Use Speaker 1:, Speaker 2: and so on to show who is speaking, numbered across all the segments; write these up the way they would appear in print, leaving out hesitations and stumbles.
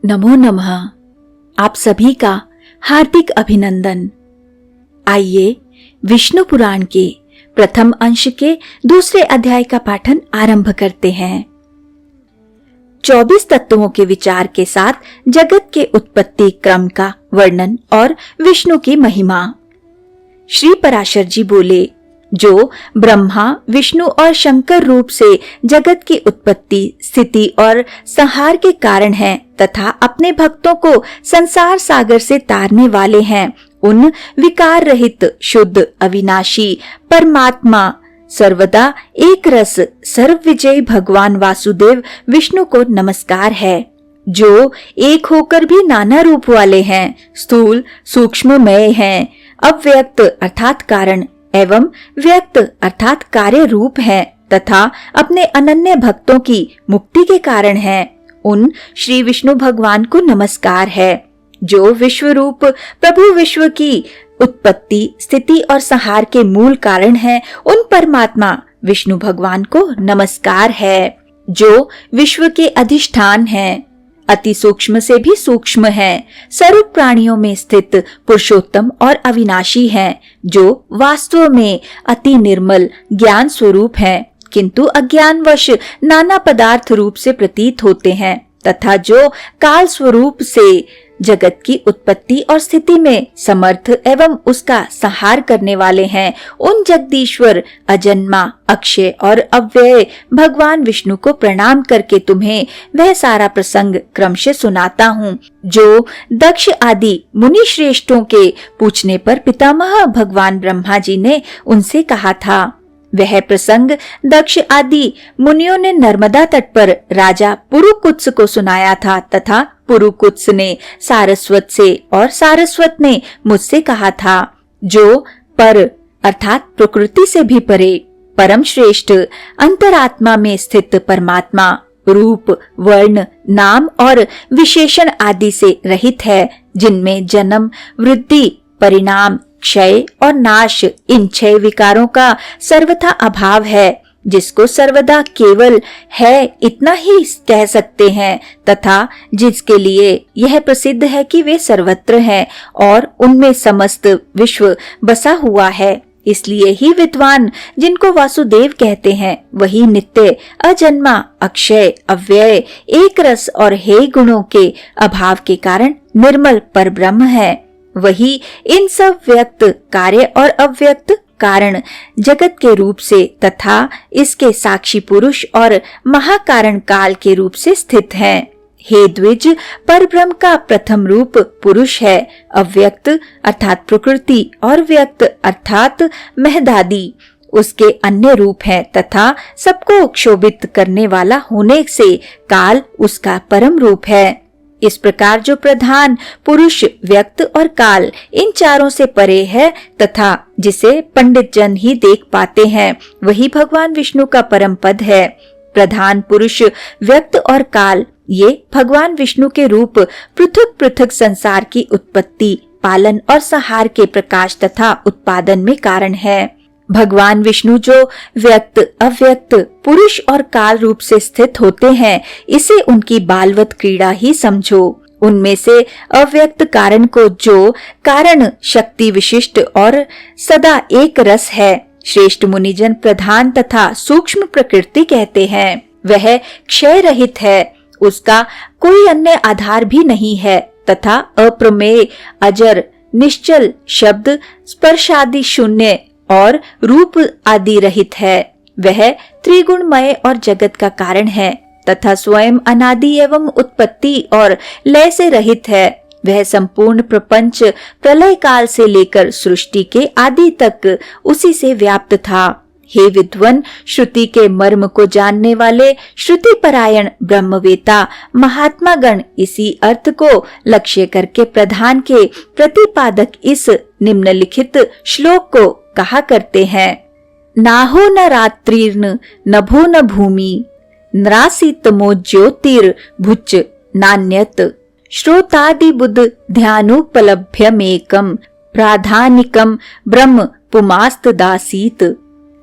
Speaker 1: नमो नमः। आप सभी का हार्दिक अभिनंदन। आइए विष्णु पुराण के प्रथम अंश के दूसरे अध्याय का पाठन आरंभ करते हैं। 24 तत्वों के विचार के साथ जगत के उत्पत्ति क्रम का वर्णन और विष्णु की महिमा। श्री पराशर जी बोले, जो ब्रह्मा, विष्णु और शंकर रूप से जगत की उत्पत्ति, स्थिति और संहार के कारण हैं तथा अपने भक्तों को संसार सागर से तारने वाले हैं, उन विकार रहित, शुद्ध, अविनाशी परमात्मा, सर्वदा एक रस, सर्व विजयी भगवान वासुदेव विष्णु को नमस्कार है, जो एक होकर भी नाना रूप वाले हैं, स्थूल सूक्ष्ममय हैं, अव्यक्त अर्थात कारण एवं व्यक्त अर्थात कार्य रूप है तथा अपने अनन्य भक्तों की मुक्ति के कारण है। उन श्री विष्णु भगवान को नमस्कार है, जो विश्व रूप प्रभु विश्व की उत्पत्ति, स्थिति और संहार के मूल कारण है। उन परमात्मा विष्णु भगवान को नमस्कार है, जो विश्व के अधिष्ठान है, अति सूक्ष्म से भी सूक्ष्म है, सर्व प्राणियों में स्थित पुरुषोत्तम और अविनाशी हैं, जो वास्तव में अति निर्मल ज्ञान स्वरूप है, किंतु अज्ञानवश नाना पदार्थ रूप से प्रतीत होते हैं तथा जो काल स्वरूप से जगत की उत्पत्ति और स्थिति में समर्थ एवं उसका संहार करने वाले हैं। उन जगदीश्वर, अजन्मा, अक्षय और अव्यय भगवान विष्णु को प्रणाम करके तुम्हें वह सारा प्रसंग क्रमशः सुनाता हूँ, जो दक्ष आदि मुनि श्रेष्ठों के पूछने पर पितामह भगवान ब्रह्मा जी ने उनसे कहा था। वह प्रसंग दक्ष आदि मुनियों ने नर्मदा तट पर राजा पुरुकुत्स को सुनाया था तथा पुरुकुत्स ने सारस्वत से और सारस्वत ने मुझसे कहा था। जो पर अर्थात प्रकृति से भी परे, परम श्रेष्ठ, अंतरात्मा में स्थित परमात्मा रूप, वर्ण, नाम और विशेषण आदि से रहित है, जिनमें जन्म, वृद्धि, परिणाम, क्षय और नाश, इन 6 विकारों का सर्वथा अभाव है, जिसको सर्वदा केवल है इतना ही कह सकते हैं तथा जिसके लिए यह प्रसिद्ध है कि वे सर्वत्र हैं और उनमें समस्त विश्व बसा हुआ है। इसलिए ही विद्वान, जिनको वासुदेव कहते हैं, वही नित्य, अजन्मा, अक्षय, अव्यय, एक रस और हे गुणों के अभाव के कारण निर्मल परब्रह्म है। वही इन सब व्यक्त कार्य और अव्यक्त कारण जगत के रूप से तथा इसके साक्षी पुरुष और महाकारण काल के रूप से स्थित हैं। हे द्विज, परब्रह्म का प्रथम रूप पुरुष है, अव्यक्त अर्थात प्रकृति और व्यक्त अर्थात महदादि उसके अन्य रूप हैं तथा सबको क्षोभित करने वाला होने से काल उसका परम रूप है। इस प्रकार जो प्रधान पुरुष, व्यक्त और काल इन चारों से परे है तथा जिसे पंडित जन ही देख पाते हैं, वही भगवान विष्णु का परम पद है। प्रधान पुरुष, व्यक्त और काल ये भगवान विष्णु के रूप पृथक पृथक संसार की उत्पत्ति, पालन और संहार के प्रकाश तथा उत्पादन में कारण है। भगवान विष्णु जो व्यक्त, अव्यक्त, पुरुष और काल रूप से स्थित होते हैं, इसे उनकी बालवत क्रीड़ा ही समझो। उनमें से अव्यक्त कारण को जो कारण शक्ति विशिष्ट और सदा एक रस है, श्रेष्ठ मुनिजन प्रधान तथा सूक्ष्म प्रकृति कहते हैं। वह क्षय रहित है, उसका कोई अन्य आधार भी नहीं है तथा अप्रमेय, अजर, निश्चल, शब्द, स्पर्शादि शून्य और रूप आदि रहित है। वह त्रिगुणमय और जगत का कारण है तथा स्वयं अनादि एवं उत्पत्ति और लय से रहित है। वह संपूर्ण प्रपंच प्रलय काल से लेकर सृष्टि के आदि तक उसी से व्याप्त था। हे विद्वन, श्रुति के मर्म को जानने वाले श्रुति परायण ब्रह्मवेता महात्मा गण इसी अर्थ को लक्ष्य करके प्रधान के प्रतिपादक इस निम्नलिखित श्लोक को कहा करते हैं। नाहो न रात्रिर्न नभो न भूमि, नरासितमो ज्योतिर्भुच नान्यत, श्रोतादि बुद्ध ध्यानोपलभ्यमेकम प्राधानिकम ब्रह्म पुमास्त दासीत।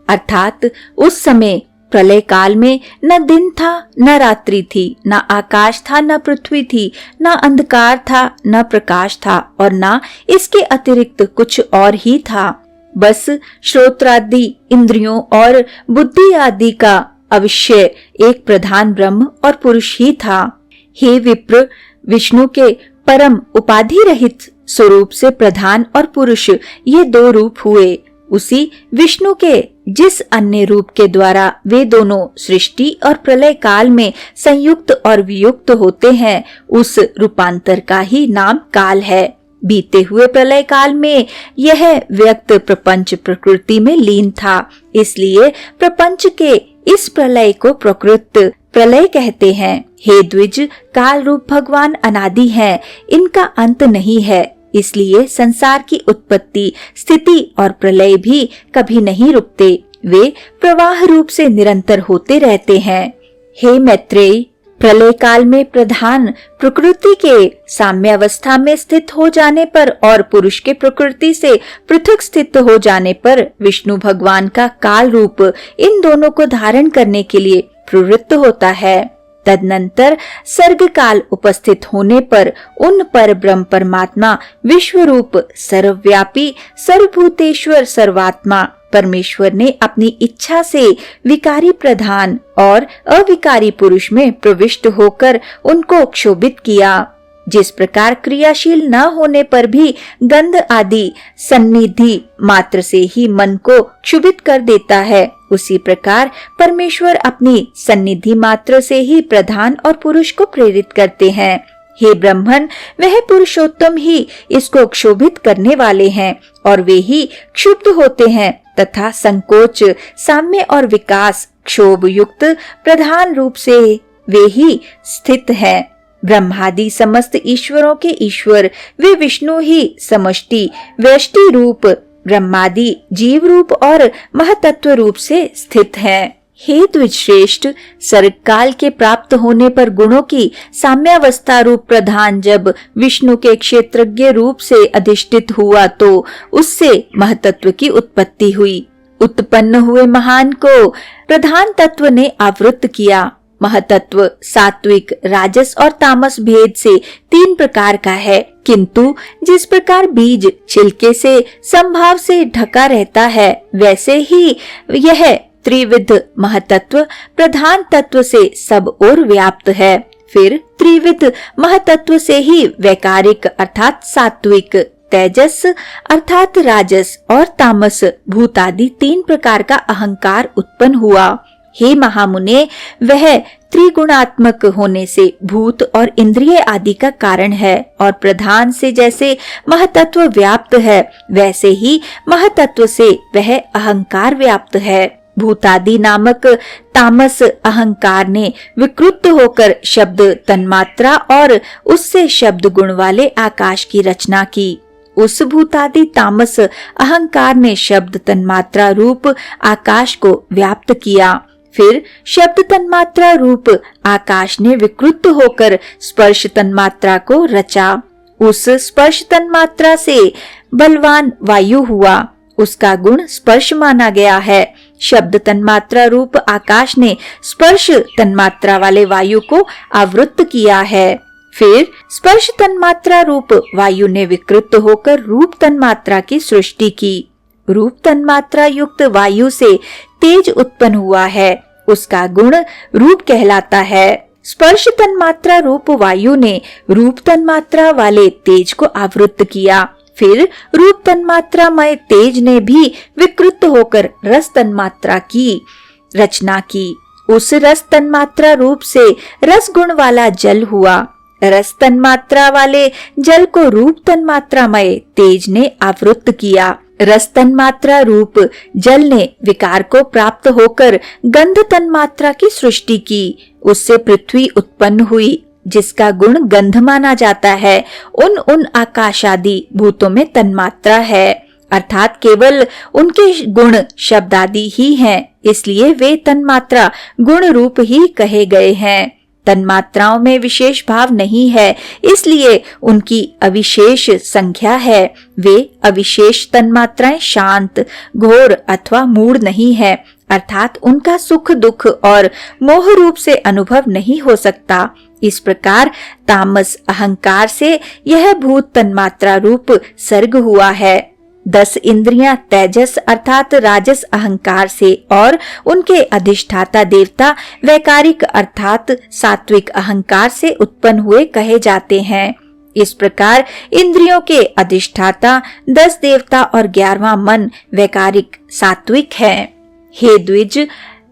Speaker 1: अर्थात उस समय प्रलय काल में न दिन था न रात्रि थी, न आकाश था न पृथ्वी थी, न अंधकार था न प्रकाश था, और न इसके अतिरिक्त कुछ और ही था। बस श्रोत्रादि इंद्रियों और बुद्धि आदि का अविषय एक प्रधान ब्रह्म और पुरुष ही था। हे विप्र, विष्णु के परम उपाधि रहित स्वरूप से प्रधान और पुरुष ये दो रूप हुए। उसी विष्णु के जिस अन्य रूप के द्वारा वे दोनों सृष्टि और प्रलय काल में संयुक्त और वियुक्त होते हैं, उस रूपांतर का ही नाम काल है। बीते हुए प्रलय काल में यह व्यक्त प्रपंच प्रकृति में लीन था, इसलिए प्रपंच के इस प्रलय को प्रकृत प्रलय कहते हैं। हे द्विज, काल रूप भगवान अनादि हैं, इनका अंत नहीं है, इसलिए संसार की उत्पत्ति, स्थिति और प्रलय भी कभी नहीं रुकते, वे प्रवाह रूप से निरंतर होते रहते हैं। हे मैत्रेय, प्रलय काल में प्रधान प्रकृति के साम्यावस्था में स्थित हो जाने पर और पुरुष के प्रकृति से पृथक स्थित हो जाने पर विष्णु भगवान का काल रूप इन दोनों को धारण करने के लिए प्रवृत्त होता है। तदनंतर सर्ग काल उपस्थित होने पर उन पर ब्रह्म परमात्मा विश्व रूप सर्वव्यापी सर्वभूतेश्वर सर्वात्मा परमेश्वर ने अपनी इच्छा से विकारी प्रधान और अविकारी पुरुष में प्रविष्ट होकर उनको क्षोभित किया। जिस प्रकार क्रियाशील न होने पर भी गंध आदि सन्निधि मात्र से ही मन को क्षुभित कर देता है, उसी प्रकार परमेश्वर अपनी सन्निधि मात्र से ही प्रधान और पुरुष को प्रेरित करते हैं। हे ब्राह्मण, वह पुरुषोत्तम ही इसको क्षोभित करने वाले हैं और वे ही क्षुब्ध होते हैं तथा संकोच, साम्य और विकास क्षोभ युक्त प्रधान रूप से वे ही स्थित हैं। ब्रह्मादि समस्त ईश्वरों के ईश्वर वे विष्णु ही समष्टि व्यष्टि रूप ब्रह्मादि जीव रूप और महतत्व रूप से स्थित हैं। हे द्विजश्रेष्ठ, सर्गकाल के प्राप्त होने पर गुणों की साम्यावस्था रूप प्रधान जब विष्णु के क्षेत्रज्ञ रूप से अधिष्ठित हुआ तो उससे महतत्व की उत्पत्ति हुई। उत्पन्न हुए महान को प्रधान तत्व ने आवृत्त किया। महतत्व सात्विक, राजस और तामस भेद से 3 प्रकार का है, किंतु जिस प्रकार बीज छिलके से संभाव से ढका रहता है, वैसे ही यह त्रिविध महतत्व प्रधान तत्व से सब ओर व्याप्त है। फिर त्रिविध महतत्व से ही वैकारिक अर्थात सात्विक, तेजस अर्थात राजस और तामस भूतादि 3 प्रकार का अहंकार उत्पन्न हुआ। हे महामुने, वह त्रिगुणात्मक होने से भूत और इंद्रिय आदि का कारण है और प्रधान से जैसे महतत्व व्याप्त है, वैसे ही महतत्व से वह अहंकार व्याप्त है। भूतादि नामक तामस अहंकार ने विकृत होकर शब्द तन्मात्रा और उससे शब्द गुण वाले आकाश की रचना की। उस भूतादि तामस अहंकार ने शब्द तन्मात्रा रूप आकाश को व्याप्त किया। फिर शब्द तन्मात्रा रूप आकाश ने विकृत होकर स्पर्श तन्मात्रा को रचा। उस स्पर्श तन्मात्रा से बलवान वायु हुआ, उसका गुण स्पर्श माना गया है। शब्द तन्मात्रा रूप आकाश ने स्पर्श तन्मात्रा वाले वायु को आवृत्त किया है। फिर स्पर्श तन्मात्रा रूप वायु ने विकृत होकर रूप तन्मात्रा की सृष्टि की। रूप तन्मात्रा युक्त वायु से तेज उत्पन्न हुआ है, उसका गुण रूप कहलाता है। स्पर्श तन्मात्रा रूप वायु ने रूप तन्मात्रा वाले तेज को आवृत्त किया। फिर रूप तन्मात्रामय तेज ने भी विकृत होकर रस तन्मात्रा की रचना की। उस रस तन्मात्रा रूप से रस गुण वाला जल हुआ। रस तन्मात्रा वाले जल को रूप तन्मात्रामय तेज ने आवृत्त किया। रस तन्मात्रा रूप जल ने विकार को प्राप्त होकर गंध तन्मात्रा की सृष्टि की। उससे पृथ्वी उत्पन्न हुई, जिसका गुण गंध माना जाता है। उन आकाशादि भूतों में तन्मात्रा है, अर्थात केवल उनके गुण शब्दादि ही हैं, इसलिए वे तन्मात्रा गुण रूप ही कहे गए हैं। तन्मात्राओं में विशेष भाव नहीं है, इसलिए उनकी अविशेष संख्या है। वे अविशेष तन्मात्राएं शांत, घोर अथवा मूढ़ नहीं है, अर्थात उनका सुख दुख और मोह रूप से अनुभव नहीं हो सकता। इस प्रकार तामस अहंकार से यह भूत तन्मात्रा रूप सर्ग हुआ है। 10 इंद्रियां तेजस अर्थात राजस अहंकार से और उनके अधिष्ठाता देवता वैकारिक अर्थात सात्विक अहंकार से उत्पन्न हुए कहे जाते हैं। इस प्रकार इंद्रियों के अधिष्ठाता 10 देवता और 11वां मन वैकारिक सात्विक है। हे द्विज,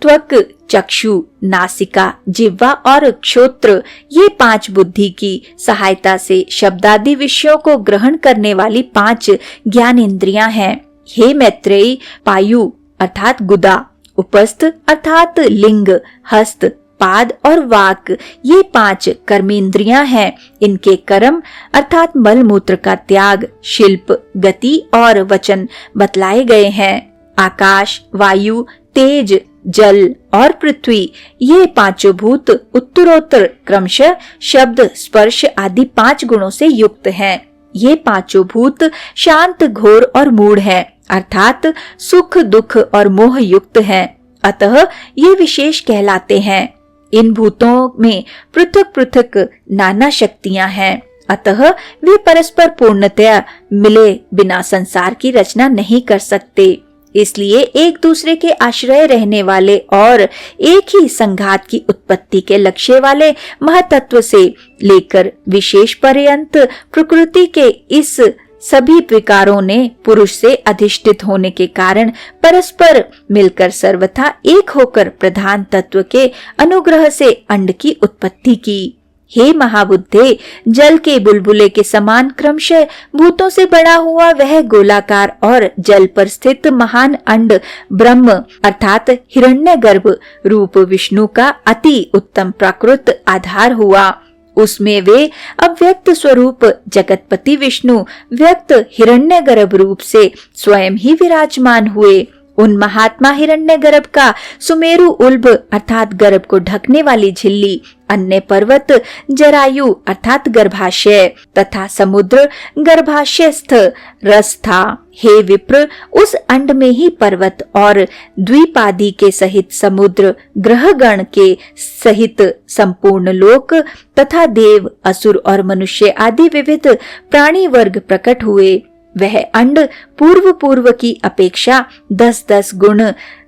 Speaker 1: त्वक, चक्षु, नासिका, जिह्वा और क्षोत्र ये 5 बुद्धि की सहायता से शब्दादि विषयों को ग्रहण करने वाली 5 ज्ञान इंद्रियां हैं। हे मैत्रेयी, पायु अर्थात गुदा, उपस्थ अर्थात लिंग, हस्त, पाद और वाक ये 5 कर्मेंद्रियां हैं। इनके कर्म अर्थात मल मूत्र का त्याग, शिल्प, गति और वचन बतलाए गए हैं। आकाश, वायु, तेज, जल और पृथ्वी ये 5 भूत उत्तरोत्तर क्रमशः शब्द, स्पर्श आदि 5 गुणों से युक्त हैं। ये 5 भूत शांत, घोर और मूढ़ हैं, अर्थात सुख दुख और मोह युक्त हैं। अतः ये विशेष कहलाते हैं। इन भूतों में पृथक पृथक नाना शक्तियां हैं, अतः वे परस्पर पूर्णतया मिले बिना संसार की रचना नहीं कर सकते। इसलिए एक दूसरे के आश्रय रहने वाले और एक ही संघात की उत्पत्ति के लक्ष्य वाले महतत्व से लेकर विशेष पर्यंत प्रकृति के इस सभी विकारों ने पुरुष से अधिष्ठित होने के कारण परस्पर मिलकर सर्वथा एक होकर प्रधान तत्व के अनुग्रह से अंड की उत्पत्ति की। हे महाबुद्धे, जल के बुलबुले के समान क्रमशः भूतों से बड़ा हुआ वह गोलाकार और जल पर स्थित महान अंड ब्रह्म अर्थात हिरण्यगर्भ रूप विष्णु का अति उत्तम प्राकृत आधार हुआ। उसमें वे अव्यक्त स्वरूप जगतपति विष्णु व्यक्त हिरण्यगर्भ रूप से स्वयं ही विराजमान हुए। उन महात्मा हिरण्यगर्भ का सुमेरु उल्ब अर्थात गर्भ को ढकने वाली झिल्ली, अन्य पर्वत जरायु अर्थात गर्भाशय तथा समुद्र गर्भाशयस्थ रस था। हे विप्र, उस अंड में ही पर्वत और द्वीपादि के सहित समुद्र, ग्रहगण के सहित संपूर्ण लोक तथा देव, असुर और मनुष्य आदि विविध प्राणी वर्ग प्रकट हुए। वह अंड पूर्व पूर्व की अपेक्षा 10-10 गुण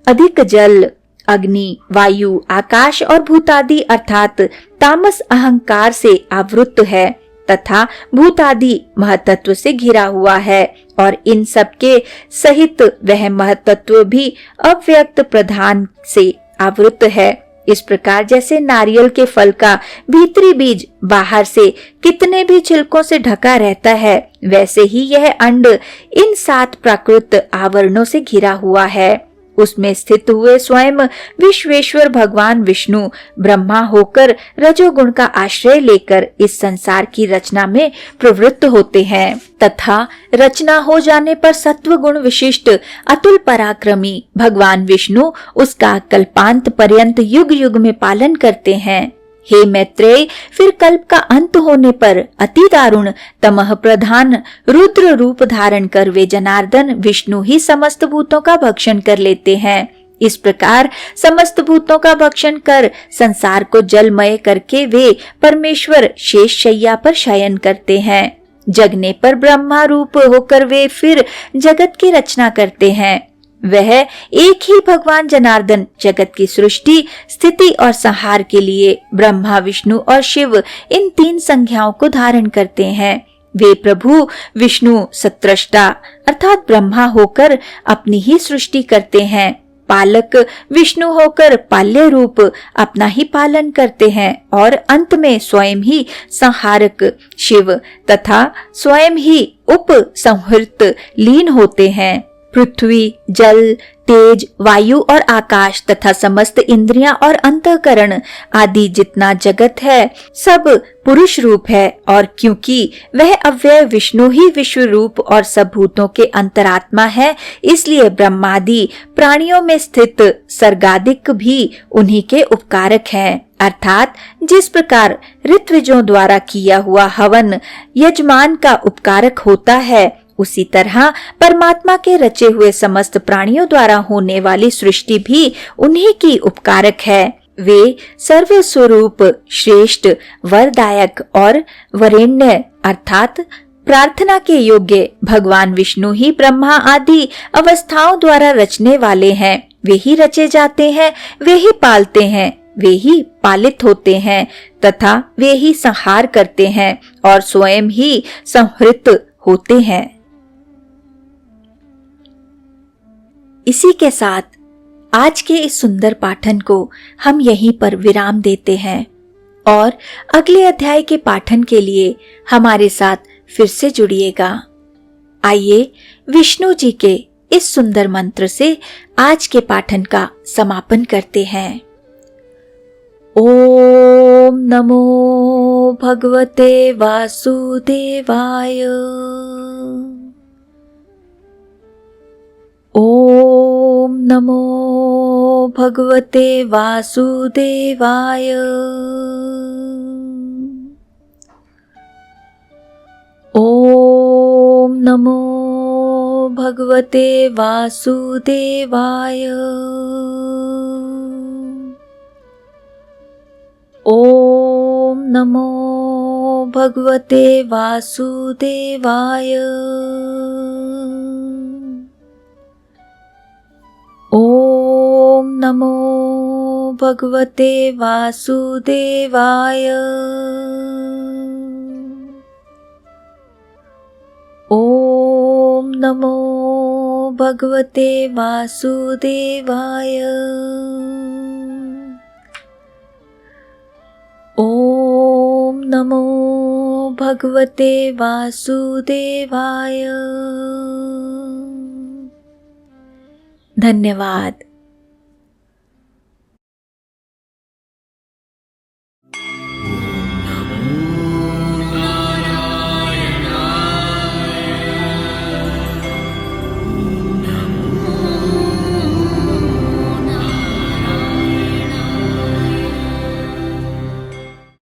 Speaker 1: अधिक जल, अग्नि, वायु, आकाश और भूतादि अर्थात तामस अहंकार से आवृत है तथा भूतादि महतत्व से घिरा हुआ है और इन सब के सहित वह महतत्व भी अव्यक्त प्रधान से आवृत है। इस प्रकार जैसे नारियल के फल का भीतरी बीज बाहर से कितने भी छिलकों से ढका रहता है, वैसे ही यह अंड इन 7 प्राकृत आवरणों से घिरा हुआ है। उसमें स्थित हुए स्वयं विश्वेश्वर भगवान विष्णु ब्रह्मा होकर रजोगुण का आश्रय लेकर इस संसार की रचना में प्रवृत्त होते हैं तथा रचना हो जाने पर सत्व गुण विशिष्ट अतुल पराक्रमी भगवान विष्णु उसका कल्पांत पर्यंत युग युग में पालन करते हैं। हे मैत्रेय, फिर कल्प का अंत होने पर अति दारुण तमह प्रधान रुद्र रूप धारण कर वे जनार्दन विष्णु ही समस्त भूतों का भक्षण कर लेते हैं। इस प्रकार समस्त भूतों का भक्षण कर संसार को जलमय करके वे परमेश्वर शेष शैया पर शयन करते हैं। जगने पर ब्रह्मा रूप होकर वे फिर जगत की रचना करते हैं। वह एक ही भगवान जनार्दन जगत की सृष्टि, स्थिति और संहार के लिए ब्रह्मा, विष्णु और शिव इन 3 संज्ञाओं को धारण करते हैं। वे प्रभु विष्णु सत्रष्टा अर्थात ब्रह्मा होकर अपनी ही सृष्टि करते हैं, पालक विष्णु होकर पाल्य रूप अपना ही पालन करते हैं और अंत में स्वयं ही संहारक शिव तथा स्वयं ही उप संहृत लीन होते हैं। पृथ्वी, जल, तेज, वायु और आकाश तथा समस्त इंद्रियां और अंतःकरण आदि जितना जगत है सब पुरुष रूप है और क्योंकि वह अव्यय विष्णु ही विश्व रूप और सब भूतों के अंतरात्मा है, इसलिए ब्रह्मादि प्राणियों में स्थित सर्गादिक भी उन्हीं के उपकारक हैं। अर्थात जिस प्रकार ऋत्विजों द्वारा किया हुआ हवन यजमान का उपकारक होता है, उसी तरह परमात्मा के रचे हुए समस्त प्राणियों द्वारा होने वाली सृष्टि भी उन्हीं की उपकारक है। वे सर्वस्वरूप श्रेष्ठ, वरदायक और वरेण्य अर्थात प्रार्थना के योग्य भगवान विष्णु ही ब्रह्मा आदि अवस्थाओं द्वारा रचने वाले हैं। वे ही रचे जाते हैं, वे ही पालते हैं, वे ही पालित होते हैं तथा वे ही संहार करते हैं और स्वयं ही संहृत होते हैं। इसी के साथ आज के इस सुंदर पाठन को हम यहीं पर विराम देते हैं और अगले अध्याय के पाठन के लिए हमारे साथ फिर से जुड़िएगा। आइए विष्णु जी के इस सुंदर मंत्र से आज के पाठन का समापन करते हैं। ओम नमो भगवते वासुदेवाय। ओम नमो भगवते वासुदेवाय। ओम नमो भगवते वासुदेवाय। ओम नमो भगवते वासुदेवाय। ओम नमो भगवते वासुदेवाय। ओम नमो भगवते वासुदेवाय। ओम नमो भगवते वासुदेवाय। धन्यवाद।